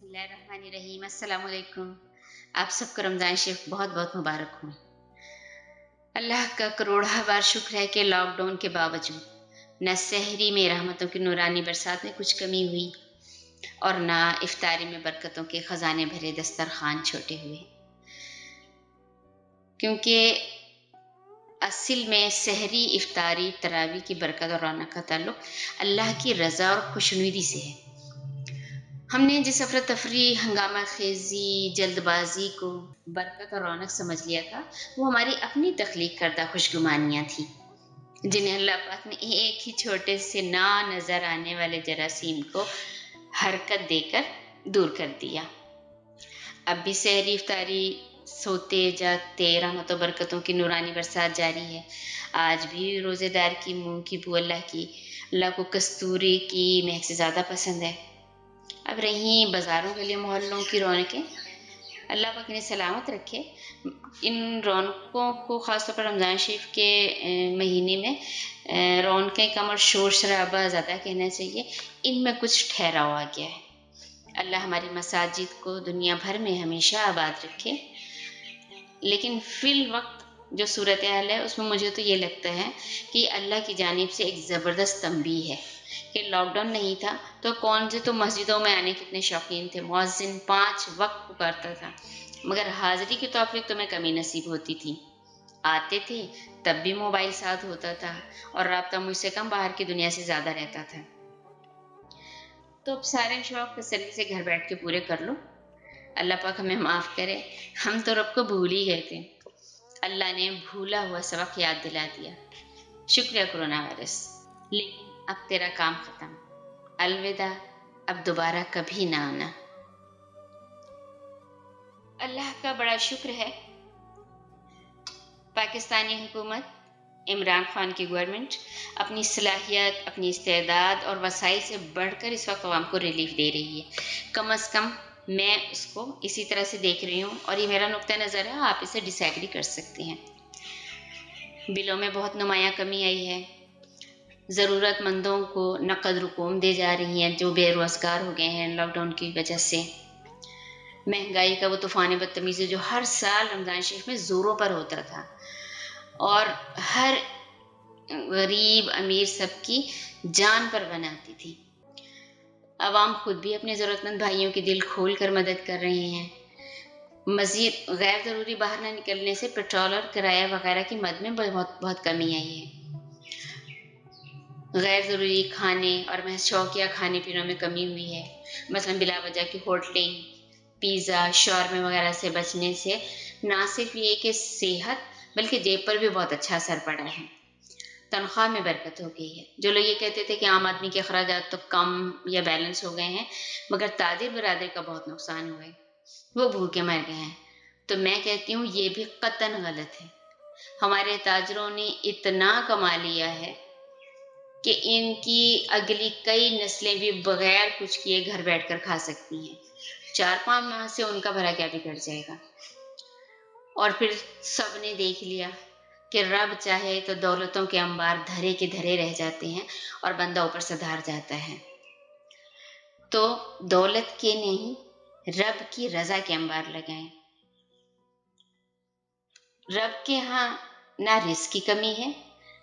बिस्मिल्लाहिर्रहमानिर्रहीम। अस्सलाम वालेकुम। आप सबको रमज़ान शरीफ बहुत-बहुत मुबारक हो। अल्लाह का करोड़ा बार शुक्र है कि लॉकडाउन के बावजूद न सहरी में रहमतों की नूरानी बरसात में कुछ कमी हुई और ना इफ्तारी में बरकतों के खजाने भरे दस्तरखान छोटे हुए। क्योंकि असल में सहरी, इफ्तारी, तरावी की बरकत और रौनक का ताल्लुक अल्लाह की रज़ा और खुशनुदी से है। हमने जिस अफरा-तफरी, हंगामा-खेज़ी, जल्दबाज़ी को बरकत और रौनक समझ लिया था, वो हमारी अपनी तख्लीक करदा खुशगुमानियाँ थीं, जिन्हें अल्लाह पाक ने एक ही छोटे से ना नज़र आने वाले जरासीम को हरकत देकर दूर कर दिया। अब भी सहरी, इफ्तारी, सोते-जागते रहमतों बरकतों की नूरानी बरसात जारी है। आज भी रोज़ेदार की मुँह की बू अल्लाह को कस्तूरी की महक से ज़्यादा पसंद है। अब रहीं बाज़ारों, गली मोहल्लों की रौनकें, अल्लाह पाक इन्हें सलामत रखे। इन रौनकों को ख़ास तौर पर रमज़ान शरीफ के महीने में रौनकें कम और शोर-शराबा ज़्यादा कहना चाहिए, इनमें कुछ ठहराव आ गया है। अल्लाह हमारी मसाजिद को दुनिया भर में हमेशा आबाद रखे। लेकिन फ़िल वक़्त जो सूरत-ए-हाल है, उसमें मुझे तो ये लगता है कि अल्लाह की जानिब से एक ज़बरदस्त तंबीह है कि लॉकडाउन नहीं था, तो कौन से तो मस्जिदों में आने के इतने शौकीन थे। मुअज़्ज़िन 5 वक़्त पुकारता था, मगर हाज़िरी की तौफ़ीक तुम्हें कमी नसीब होती थी। आते थे, तब भी मोबाइल साथ होता था और राब्ता मुझसे कम बाहर की दुनिया से ज़्यादा रहता था। तो अब सारे शौक तसल्ली से घर बैठ के पूरे कर लो। अल्लाह पाक हमें माफ़ करे, हम तो रब को भूल ही गए थे। अल्लाह ने भूला हुआ सबक याद दिला दिया। शुक्रिया कोरोना वायरस। लेकिन अब तेरा काम खत्म। अलविदा, अब दोबारा कभी ना आना। अल्लाह का बड़ा शुक्र है, पाकिस्तानी हुकूमत, इमरान खान की गवर्नमेंट अपनी सलाहियत, अपनी इस्तेदाद और वसाइल से बढ़कर इस वक्त अवाम को रिलीफ दे रही है। कम अज़ कम मैं उसको इसी तरह से देख रही हूँ और ये मेरा नुक्ता नज़र है, आप इसे डिसएग्री कर सकते हैं। बिलों में बहुत नुमायाँ कमी आई है। ज़रूरतमंदों को नकद रकूम दे जा रही हैं, जो बेरोज़गार हो गए हैं लॉकडाउन की वजह से। महँगाई का वो तूफ़ान बदतमीज़ी जो हर साल रमज़ान शरीफ में ज़ोरों पर होता था और हर गरीब, अमीर सबकी जान पर बनाती थी। अवाम खुद भी अपने ज़रूरतमंद भाइयों की दिल खोल कर मदद कर रहे हैं। मज़ीद गैर ज़रूरी बाहर न निकलने से पेट्रोल और किराया वग़ैरह की मद में बहुत बहुत कमी आई है। गैर ज़रूरी खाने और महज़ शौकिया खाने-पीनों में कमी हुई है। मसलन बिला वजह की होटलिंग, पिज़्ज़ा, शॉर्मे वग़ैरह से बचने से ना सिर्फ़ ये कि सेहत बल्कि जेब पर भी बहुत अच्छा असर पड़ा है। तनख्वाह में बरकत हो गई है। जो लोग ये कहते थे कि आम आदमी के अखराजात तो कम या बैलेंस हो गए हैं, मगर ताजिर बिरादरी का बहुत नुकसान हुआ है। वो भूखे मर गए हैं। तो मैं कहती हूँ ये भी कतई गलत है। हमारे ताजिरों ने इतना कमा लिया है कि इनकी अगली कई नस्लें भी बगैर कुछ किए घर बैठकर खा सकती हैं। 4-5 माह से उनका भला क्या बिगड़ जाएगा? और फिर सबने देख लिया कि रब चाहे तो दौलतों के अंबार धरे के धरे रह जाते हैं और बंदा ऊपर से धार जाता है। तो दौलत के नहीं, रब की रज़ा के अंबार लगाएँ। रब के यहाँ ना रिज़्क की कमी है,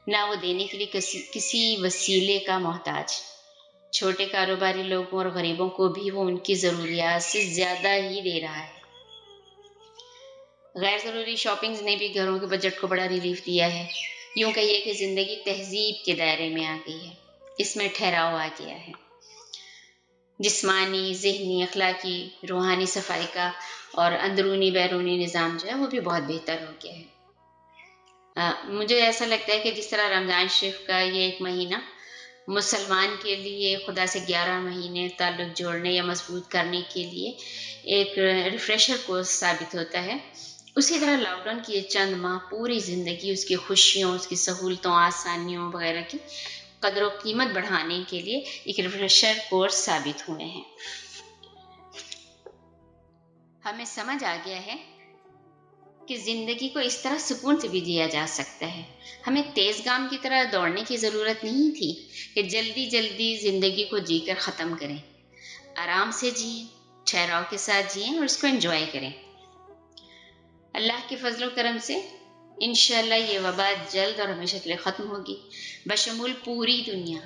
ना वो देने के लिए किसी वसीले का मोहताज। छोटे कारोबारी लोगों और गरीबों को भी वो उनकी ज़रूरियात से ज़्यादा ही दे रहा है। गैर ज़रूरी शॉपिंग्स ने भी घरों के बजट को बड़ा रिलीफ दिया है। यूँ कहिए कि ज़िंदगी तहज़ीब के दायरे में आ गई है। इसमें ठहराव आ गया है। जिस्मानी, ज़हनी, अख़लाक़ी, रूहानी सफ़ाई का और अंदरूनी-बैरूनी निज़ाम जो है वो भी बहुत बेहतर हो गया है। मुझे ऐसा लगता है कि जिस तरह रमज़ान शरीफ का ये 1 महीना मुसलमान के लिए खुदा से 11 महीने ताल्लुक़ जोड़ने या मज़बूत करने के लिए एक रिफ्रेशर कोर्स साबित होता है, उसी तरह लॉकडाउन की ये चंद माह पूरी ज़िंदगी, उसकी खुशियों, उसकी सहूलतों, आसानियों वग़ैरह की कदर-ओ-कीमत बढ़ाने के लिए एक रिफ्रेशर कोर्स साबित हुए हैं। हमें समझ आ गया है कि ज़िंदगी को इस तरह सुकून से भी जिया जा सकता है। हमें तेज़गाम की तरह दौड़ने की ज़रूरत नहीं थी कि जल्दी-जल्दी ज़िंदगी को जीकर ख़त्म करें। आराम से जिएँ, ठहराव के साथ जिएं और इसको एंजॉय करें। अल्लाह के फजल करम से इंशाल्लाह ये वबा जल्द और हमेशा के लिए ख़त्म होगी। बशमूल पूरी दुनिया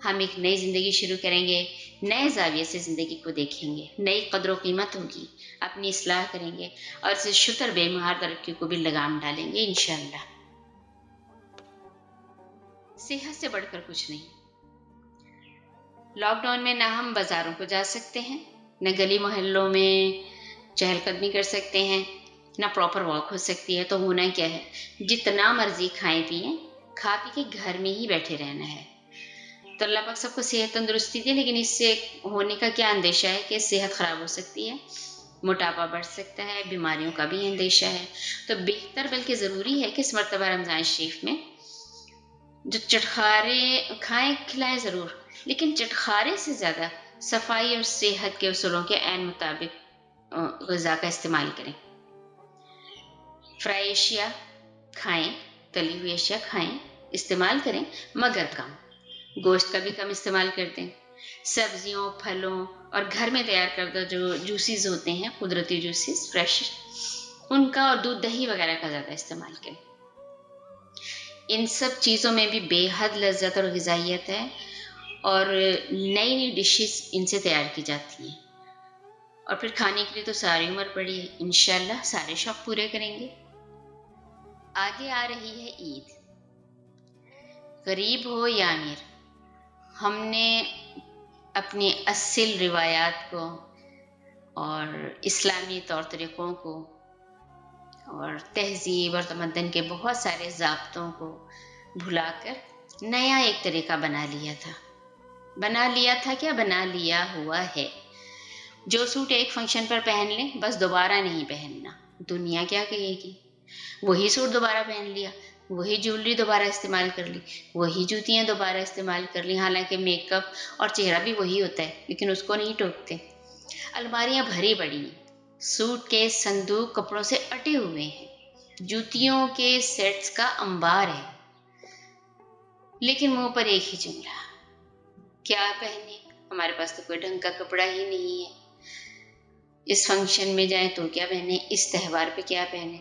हम एक नई ज़िंदगी शुरू करेंगे, नए ज़ाविये से ज़िंदगी को देखेंगे, नई कदर कीमत होगी, अपनी इस्लाह करेंगे और इस शुतर बेमुहार तरक्की को भी लगाम डालेंगे इंशाल्लाह। सेहत से बढ़कर कुछ नहीं। लॉकडाउन में ना हम बाज़ारों को जा सकते हैं, न गली मोहल्लों में चहलकदमी कर सकते हैं, ना प्रॉपर वॉक हो सकती है। तो होना क्या है, जितना मर्जी खाएं पिएं, खा पी के घर में ही बैठे रहना है। तो अल्लाह पाक सबको सेहत तंदुरुस्ती दे, लेकिन इससे होने का क्या अंदेशा है कि सेहत खराब हो सकती है, मोटापा बढ़ सकता है, बीमारियों का भी अंदेशा है। तो बेहतर बल्कि ज़रूरी है कि इस मर्तबा रमज़ान शरीफ में जो चटखारे खाएं खिलाएं ज़रूर, लेकिन चटखारे से ज़्यादा सफाई और सेहत के उसूलों के ऐन मुताबिक ग़िज़ा का इस्तेमाल करें। फ्राई एशिया खाएं, तली हुई अशिया खाएं, इस्तेमाल करें, मगर कम। गोश्त का भी कम इस्तेमाल कर दें। सब्जियों, फलों और घर में तैयार करदा जो जूसेस होते हैं, कुदरती जूसेस फ्रेश, उनका और दूध दही वगैरह का ज़्यादा इस्तेमाल करें। इन सब चीज़ों में भी बेहद लज़्ज़त और ग़िज़ाइयत है और नई-नई डिशेस इनसे तैयार की जाती हैं और फिर खाने के लिए तो सारी उम्र पड़ी है। इंशाल्लाह सारे शौक पूरे करेंगे। आगे आ रही है ईद। गरीब हो या अमीर, हमने अपनी असल रिवायात को और इस्लामी तौर तरीक़ों को और तहज़ीब और तमद्दन के बहुत सारे ज़ाब्तों को भुलाकर नया एक तरीक़ा बना लिया था। बना लिया था क्या, बना लिया हुआ है। जो सूट एक फंक्शन पर पहन लें, बस दोबारा नहीं पहनना। दुनिया क्या कहेगी? वही सूट दोबारा पहन लिया, वही ज्वेलरी दोबारा इस्तेमाल कर ली, वही जूतियाँ दोबारा इस्तेमाल कर ली। हालाँकि मेकअप और चेहरा भी वही होता है, लेकिन उसको नहीं टोकते। अलमारियाँ भरी पड़ी हैं, सूटकेस संदूक कपड़ों से अटे हुए हैं, जूतियों के सेट्स का अंबार है, लेकिन मुँह पर एक ही जुमला, क्या पहने? हमारे पास तो कोई ढंग का कपड़ा ही नहीं है। इस फंक्शन में जाएँ तो क्या पहने? इस त्योहार पे क्या पहने?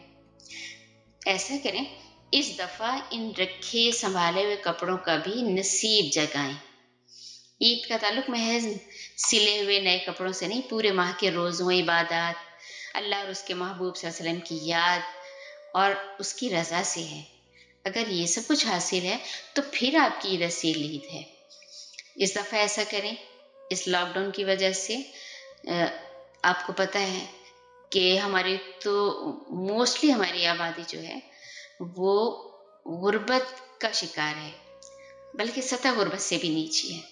ऐसा करें, इस दफ़ा इन रखे सँभाले हुए कपड़ों का भी नसीब जगाएँ। ईद का ताल्लुक महज़ सिले हुए नए कपड़ों से नहीं, पूरे माह के रोज़ों, इबादत, अल्लाह और उसके महबूब सल्लल्लाहु अलैहि वसल्लम की याद और उसकी रज़ा से है। अगर ये सब कुछ हासिल है, तो फिर आपकी ईद असल ईद है। इस दफ़ा ऐसा करें, इस लॉकडाउन की वजह से अ, आपको पता है कि हमारी तो मोस्टली हमारी आबादी जो है, वो गुर्बत का शिकार है, बल्कि सतह गुर्बत से भी नीची है।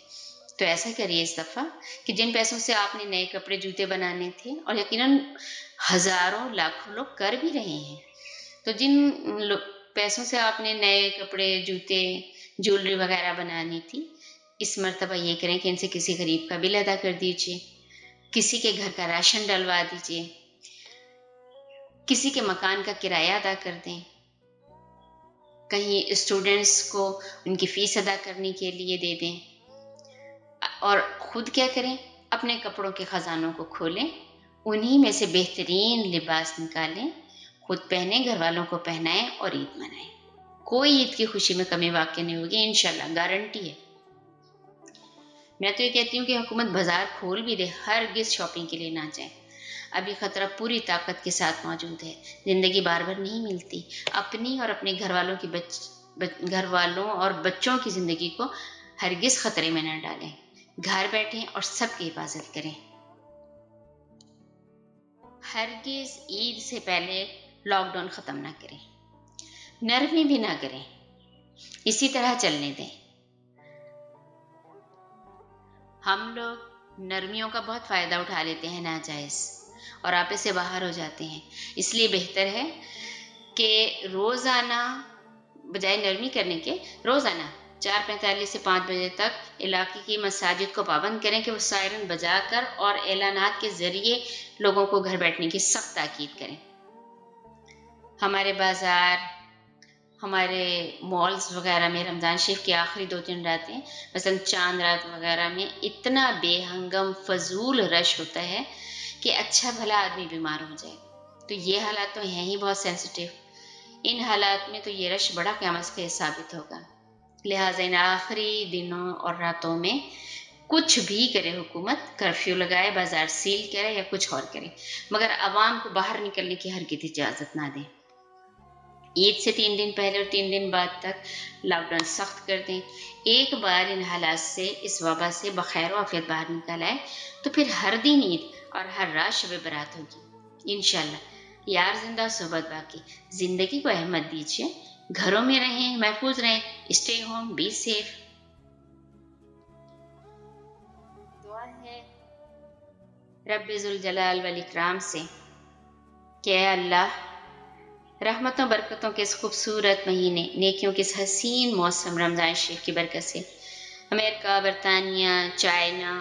तो ऐसा करिए इस दफ़ा कि जिन पैसों से आपने नए कपड़े, जूते बनाने थे और यकीनन हज़ारों, लाखों लोग कर भी रहे हैं। तो जिन लो पैसों से आपने नए कपड़े, जूते, ज्वेलरी वग़ैरह बनानी थी, इस मर्तबा ये करें कि इनसे किसी गरीब का बिल अदा कर दीजिए, किसी के घर का राशन डलवा दीजिए, किसी के मकान का किराया अदा कर दें, कहीं स्टूडेंट्स को उनकी फ़ीस अदा करने के लिए दे दें। और खुद क्या करें, अपने कपड़ों के खजानों को खोलें, उन्हीं में से बेहतरीन लिबास निकालें, खुद पहने, घर वालों को पहनाएं और ईद मनाएं। कोई ईद की खुशी में कमी वाक़ई नहीं होगी इंशाल्लाह, गारंटी है। मैं तो ये कहती हूँ कि हुकूमत बाजार खोल भी दे, हरगिज़ शॉपिंग के लिए ना जाएं। अभी खतरा पूरी ताकत के साथ मौजूद है। जिंदगी बार बार नहीं मिलती। अपनी और अपने घर वालों की घर वालों और बच्चों की जिंदगी को हरगिज़ खतरे में न डालें। घर बैठें और सबकी हिफाजत करें। हरगिज़ ईद से पहले लॉकडाउन खत्म ना करें, नरमी भी ना करें, इसी तरह चलने दें। हम लोग नरमियों का बहुत फायदा उठा लेते हैं नाजायज और आपे से बाहर हो जाते हैं। इसलिए बेहतर है कि रोजाना बजाय नरमी करने के रोजाना 4:45 से 5 बजे तक इलाके की मसाजिद को पाबंद करें कि वो सायरन बजाकर और ऐलानात के जरिए लोगों को घर बैठने की सख्त ताकीद करें। हमारे बाजार, ہمارے مالز وغیرہ میں رمضان شریف کی آخری 2-3 راتیں مثلاً چاند رات وغیرہ میں اتنا بے ہنگم فضول رش ہوتا ہے کہ اچھا بھلا آدمی بیمار ہو جائے۔ تو یہ حالات تو ہیں ہی بہت سینسٹیو، ان حالات میں تو یہ رش بڑا قیامت سے ثابت ہوگا۔ لہٰذا ان آخری دنوں اور راتوں میں کچھ بھی کرے حکومت، کرفیو لگائے، بازار سیل کرے یا کچھ اور کرے، مگر عوام کو باہر نکلنے کی ہرگز اجازت نہ دیں۔ عید سے 3 دن پہلے اور 3 دن بعد تک لاک ڈاؤن سخت کر دیں۔ ایک بار ان حالات سے، اس وبا سے بخیر و عافیت باہر نکل آئے تو پھر ہر دن عید اور ہر رات شب برات ہوگی انشاءاللہ۔ یار زندہ صحبت باقی، زندگی کو اہمیت دیجیے، گھروں میں رہیں، محفوظ رہیں، اسٹے ہوم، بی سیف۔ دعا ہے رب ذوالجلال والاکرام سے کہ اے اللہ، رحمتوں برکتوں کے اس خوبصورت مہینے، نیکیوں کے اس حسین موسم رمضان شریف کی برکت سے امریکہ، برطانیہ، چائنا،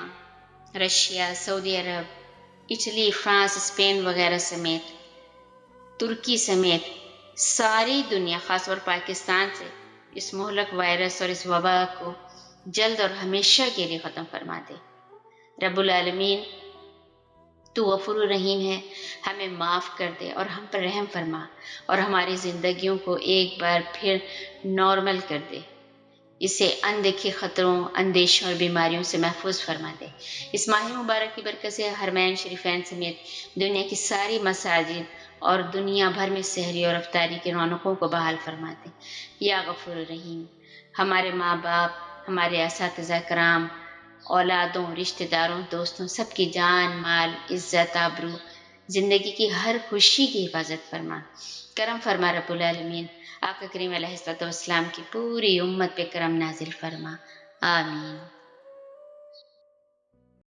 رشیا، سعودی عرب، اٹلی، فرانس، اسپین وغیرہ سمیت، ترکی سمیت ساری دنیا، خاص طور پاکستان سے اس مہلک وائرس اور اس وبا کو جلد اور ہمیشہ کے لیے ختم فرما دے۔ رب العالمین، تو غفور رحیم ہے، ہمیں معاف کر دے اور ہم پر رحم فرما اور ہماری زندگیوں کو ایک بار پھر نارمل کر دے، اسے اندیکھے خطروں، اندیشوں اور بیماریوں سے محفوظ فرما دے۔ اس ماہ مبارک کی برکت سے حرمین شریفین سمیت دنیا کی ساری مساجد اور دنیا بھر میں سحری اور افطاری کے رونقوں کو بحال فرما دے۔ یا غفور رحیم، ہمارے ماں باپ، ہمارے اساتذہ کرام، اولادوں، رشتہ داروں، دوستوں، سب کی جان، مال، عزت، آبرو، زندگی کی ہر خوشی کی حفاظت فرما۔ کرم فرما رب العالمین، آقا کریم علیہ الصلوۃ والسلام کی پوری امت پہ کرم نازل فرما، آمین۔